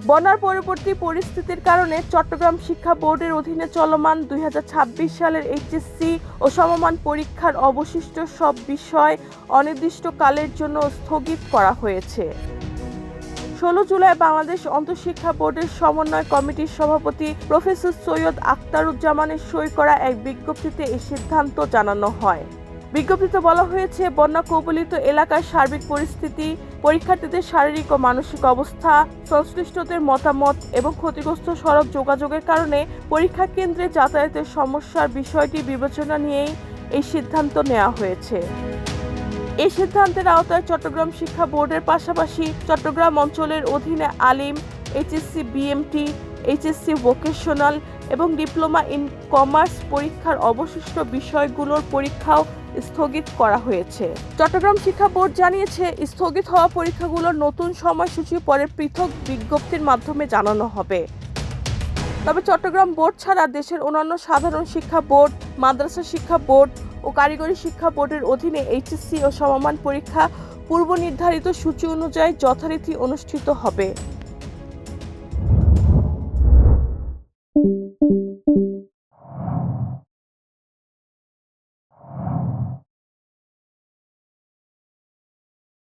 বন্যার পরবর্তী পরিস্থিতির কারণে চট্টগ্রাম শিক্ষা বোর্ডের অধীনে চলমান ২০২৬ সালের এইচএসসি ও সমমান পরীক্ষার অবশিষ্ট সব বিষয় অনির্দিষ্টকালের জন্য স্থগিত করা হয়েছে। ১৬ জুলাই বাংলাদেশ অন্তঃশিক্ষা বোর্ডের সমন্বয় কমিটির সভাপতি প্রফেসর সৈয়দ আখতারুজ্জামানের সই করা এক বিজ্ঞপ্তিতে এই সিদ্ধান্ত জানানো হয়। বিজ্ঞপ্তিতে বলা হয়েছে, বন্যা কবলিত এলাকার সার্বিক পরিস্থিতি, পরীক্ষার্থীদের শারীরিক ও মানসিক অবস্থা, সংশ্লিষ্টদের মতামত এবং ক্ষতিগ্রস্ত সড়ক যোগাযোগের কারণে পরীক্ষা কেন্দ্রে যাতায়াতের সমস্যার বিষয়টি বিবেচনা নিয়েই এই সিদ্ধান্ত নেওয়া হয়েছে। এই সিদ্ধান্তের আওতায় চট্টগ্রাম শিক্ষা বোর্ডের পাশাপাশি চট্টগ্রাম অঞ্চলের অধীনে আলিম, এইচএসসি বিএমটি, এইচএসসি ভোকেশনাল এবং ডিপ্লোমা ইন কমার্স পরীক্ষার অবশিষ্ট বিষয়গুলোর পরীক্ষাও স্থগিত করা হয়েছে। চট্টগ্রাম শিক্ষা বোর্ড জানিয়েছে, স্থগিত হওয়া পরীক্ষাগুলোর নতুন সময়সূচি পরে পৃথক বিজ্ঞপ্তির মাধ্যমে জানানো হবে। তবে চট্টগ্রাম বোর্ড ছাড়া দেশের অন্যান্য সাধারণ শিক্ষা বোর্ড, মাদ্রাসা শিক্ষা বোর্ড ও কারিগরি শিক্ষা বোর্ডের অধীনে এইচএসসি ও সমমান পরীক্ষা পূর্ব নির্ধারিত সূচি অনুযায়ী যথারীতি অনুষ্ঠিত হবে।